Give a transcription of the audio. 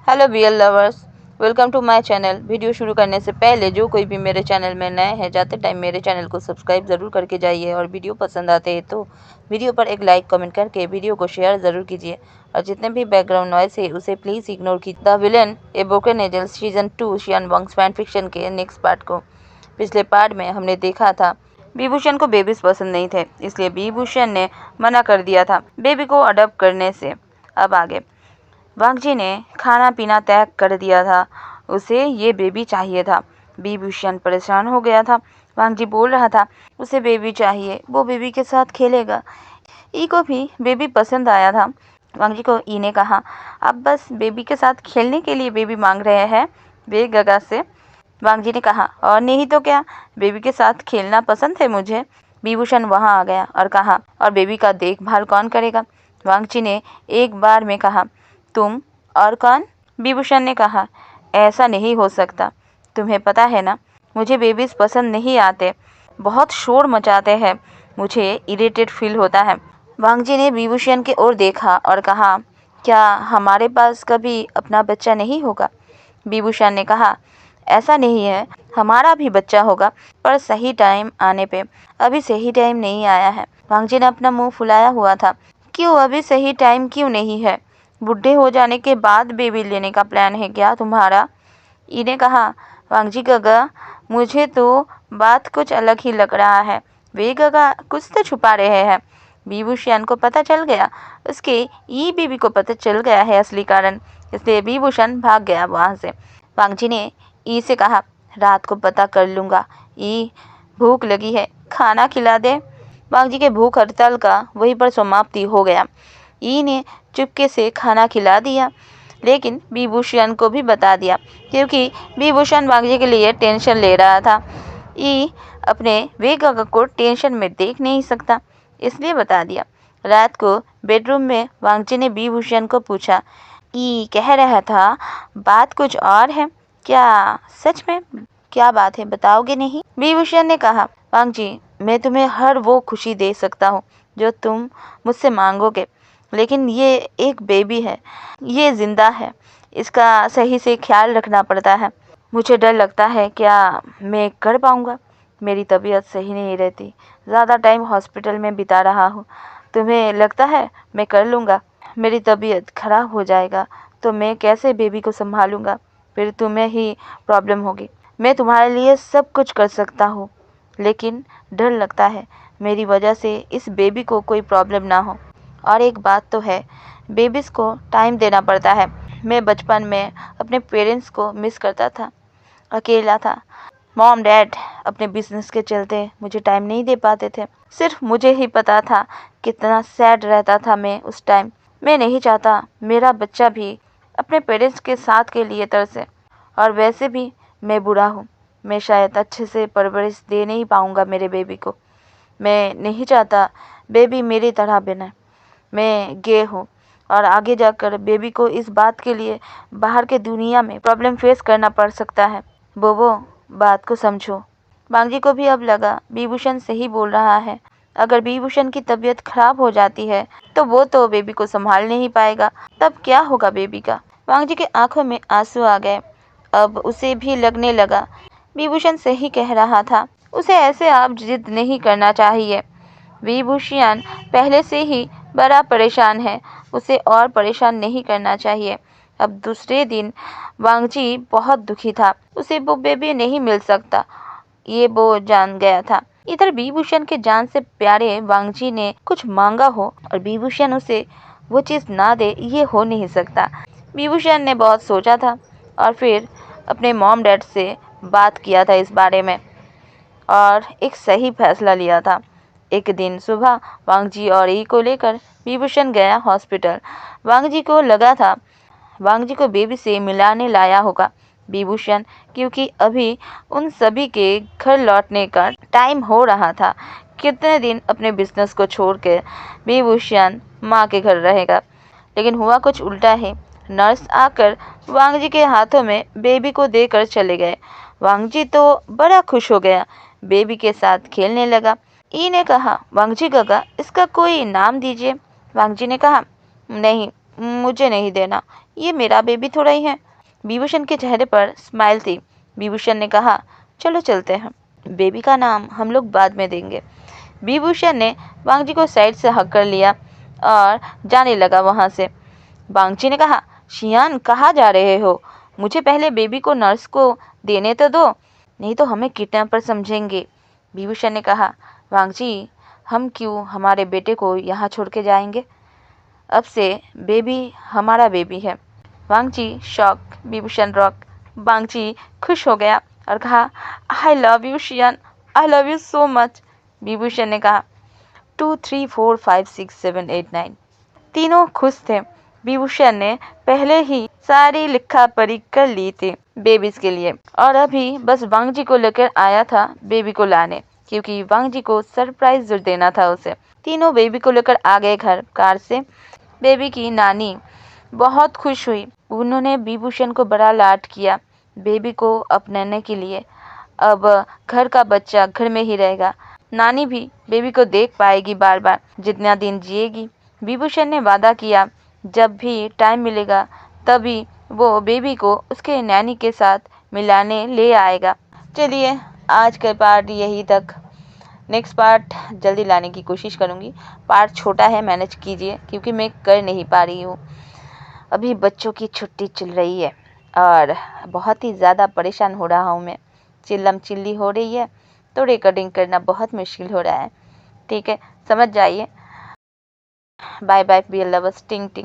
Hello BL lovers, welcome to my channel. Video शुरू करने से पहले जो कोई भी मेरे चैनल में नए हैं जाते टाइम मेरे चैनल को सब्सक्राइब ज़रूर करके जाइए और वीडियो पसंद आते हैं तो वीडियो पर एक लाइक कमेंट करके वीडियो को शेयर ज़रूर कीजिए और जितने भी बैकग्राउंड नॉइस है उसे प्लीज़ इग्नोर कीजिए। The villain a broken angel season 2 Xian Wang's fan fiction के नेक्स्ट पार्ट को पिछले पार्ट में हमने देखा था विभूषण को बेबीज पसंद नहीं थे, इसलिए विभूषण ने मना कर दिया था बेबी को अडॉप्ट करने से। अब आगे वांगजी ने खाना पीना त्याग कर दिया था, उसे ये बेबी चाहिए था। विभूषण परेशान हो गया था। वांगजी बोल रहा था उसे बेबी चाहिए, वो बेबी के साथ खेलेगा। ई को भी बेबी पसंद आया था। वांगजी को ई ने कहा आप बस बेबी के साथ खेलने के लिए बेबी मांग रहे हैं वे गगा से। वांगजी ने कहा और नहीं तो क्या, बेबी के साथ खेलना पसंद है मुझे। विभूषण वहां आ गया और कहा और बेबी का देखभाल कौन करेगा। वांगजी ने एक बार में कहा तुम और कौन। विभूषण ने कहा ऐसा नहीं हो सकता, तुम्हें पता है ना मुझे बेबीज पसंद नहीं आते, बहुत शोर मचाते हैं, मुझे इरिटेट फील होता है। वांगजी ने विभूषण की ओर देखा और कहा क्या हमारे पास कभी अपना बच्चा नहीं होगा। विभूषण ने कहा ऐसा नहीं है, हमारा भी बच्चा होगा पर सही टाइम आने पे। अभी सही टाइम नहीं आया है। वांगजी ने अपना मुंह फुलाया हुआ था। क्यों अभी सही टाइम क्यों नहीं है? बुढ़े हो जाने के बाद बेबी लेने का प्लान है क्या तुम्हारा? ई ने कहा वांगजी गगा मुझे तो बात कुछ अलग ही लग रहा है। वे गगा कुछ तो छुपा रहे हैं। विभूषण को पता चल गया, उसके ई बेबी को पता चल गया है असली कारण, इसलिए विभूषण भाग गया वहां से। वांगजी ने ई से कहा रात को पता कर लूँगा। ई भूख लगी है, खाना खिला दे। वांगजी के भूख हड़ताल का वहीं पर समाप्ति हो गया। ई ने चुपके से खाना खिला दिया, लेकिन विभूषण को भी बता दिया क्योंकि विभूषण वांगजी के लिए टेंशन ले रहा था। ई अपने वे गगा को टेंशन में देख नहीं सकता, इसलिए बता दिया। रात को बेडरूम में वांगजी ने विभूषण को पूछा ई कह रहा था बात कुछ और है क्या? सच में क्या बात है, बताओगे नहीं? विभूषण ने कहा वांगजी मैं तुम्हें हर वो खुशी दे सकता हूँ जो तुम मुझसे मांगोगे, लेकिन ये एक बेबी है, ये जिंदा है, इसका सही से ख्याल रखना पड़ता है। मुझे डर लगता है क्या मैं कर पाऊँगा? मेरी तबीयत सही नहीं रहती, ज़्यादा टाइम हॉस्पिटल में बिता रहा हूँ। तुम्हें लगता है मैं कर लूँगा? मेरी तबीयत खराब हो जाएगा तो मैं कैसे बेबी को संभालूँगा? फिर तुम्हें ही प्रॉब्लम होगी। मैं तुम्हारे लिए सब कुछ कर सकता हूँ, लेकिन डर लगता है मेरी वजह से इस बेबी को कोई प्रॉब्लम ना हो। और एक बात तो है, बेबीज़ को टाइम देना पड़ता है। मैं बचपन में अपने पेरेंट्स को मिस करता था, अकेला था। मॉम डैड अपने बिजनेस के चलते मुझे टाइम नहीं दे पाते थे। सिर्फ मुझे ही पता था कितना सैड रहता था मैं उस टाइम। मैं नहीं चाहता मेरा बच्चा भी अपने पेरेंट्स के साथ के लिए तरसे। और वैसे भी मैं बूढ़ा हूँ, मैं शायद अच्छे से परवरिश दे नहीं पाऊँगा मेरे बेबी को। मैं नहीं चाहता बेबी मेरी तरह बने। मैं गे हूँ और आगे जाकर बेबी को इस बात के लिए बाहर के दुनिया में प्रॉब्लम फेस करना पड़ सकता है। बोबो बात को समझो। वांगजी को भी अब लगा विभूषण सही बोल रहा है। अगर विभूषण की तबीयत खराब हो जाती है तो वो तो बेबी को संभाल नहीं पाएगा, तब क्या होगा बेबी का? वांगजी के आंखों में आंसू आ गए। अब उसे भी लगने लगा विभूषण सही कह रहा था, उसे ऐसे आप जिद नहीं करना चाहिए। विभूषण पहले से ही बड़ा परेशान है, उसे और परेशान नहीं करना चाहिए। अब दूसरे दिन वांगजी बहुत दुखी था, उसे वो बेबी नहीं मिल सकता, ये वो जान गया था। इधर विभूषण के जान से प्यारे वांगजी ने कुछ मांगा हो और विभूषण उसे वो चीज़ ना दे, ये हो नहीं सकता। विभूषण ने बहुत सोचा था और फिर अपने मॉम डैड से बात किया था इस बारे में और एक सही फैसला लिया था। एक दिन सुबह वांगजी और ई को लेकर विभूषण गया हॉस्पिटल। वांगजी को लगा था वांगजी को बेबी से मिलाने लाया होगा विभूषण, क्योंकि अभी उन सभी के घर लौटने का टाइम हो रहा था। कितने दिन अपने बिजनेस को छोड़ के विभूषण माँ के घर रहेगा, लेकिन हुआ कुछ उल्टा है। नर्स आकर वांगजी के हाथों में बेबी को देकर चले गए। वांगजी तो बड़ा खुश हो गया, बेबी के साथ खेलने लगा। ई ने कहा वांगजी गगा इसका कोई नाम दीजिए। वांगजी ने कहा नहीं, मुझे नहीं देना, ये मेरा बेबी थोड़ा ही है। विभूषण के चेहरे पर स्माइल थी। विभूषण ने कहा, चलो चलते हैं, बेबी का नाम हम लोग बाद में देंगे। विभूषण ने वांगजी को साइड से हक कर लिया और जाने लगा वहां से। वांगजी ने कहा, शियान कहाँ जा रहे हो? मुझे पहले बेबी को नर्स को देने तो दो, नहीं तो हमें किडनैपर समझेंगे। विभूषण ने कहा, वांगजी हम क्यों हमारे बेटे को यहाँ छोड़ के जाएंगे? अब से बेबी हमारा बेबी है। Wangji shock, Vibhushan rock. Wangji खुश हो गया और कहा, I love you Xian, I love you so much. Vibhushan ने कहा, 2 3 4 5 6 7 8 9। तीनों खुश थे। विभूषण ने पहले ही सारी लिखा पढ़ी कर ली थी बेबीज के लिए, और अभी बस वांगजी को लेकर आया था बेबी को लाने, क्योंकि वांगजी को सरप्राइज देना था उसे। तीनों बेबी को लेकर आ गए घर कार से। बेबी की नानी बहुत खुश हुई। उन्होंने विभूषण को बड़ा लाड किया बेबी को अपनाने के लिए। अब घर का बच्चा घर में ही रहेगा। नानी भी बेबी को देख पाएगी बार बार जितना दिन जिएगी। विभूषण ने वादा किया जब भी टाइम मिलेगा तभी वो बेबी को उसके नैनी के साथ मिलाने ले आएगा। चलिए आज का पार्ट यही तक। नेक्स्ट पार्ट जल्दी लाने की कोशिश करूँगी। पार्ट छोटा है, मैनेज कीजिए क्योंकि मैं कर नहीं पा रही हूँ। अभी बच्चों की छुट्टी चल रही है और बहुत ही ज़्यादा परेशान हो रहा हूँ मैं। चिल्लम चिल्ली हो रही है तो रिकॉर्डिंग करना बहुत मुश्किल हो रहा है। ठीक है, समझ जाइए। बाय बाय, बी लवर्स, टिंग टिंग।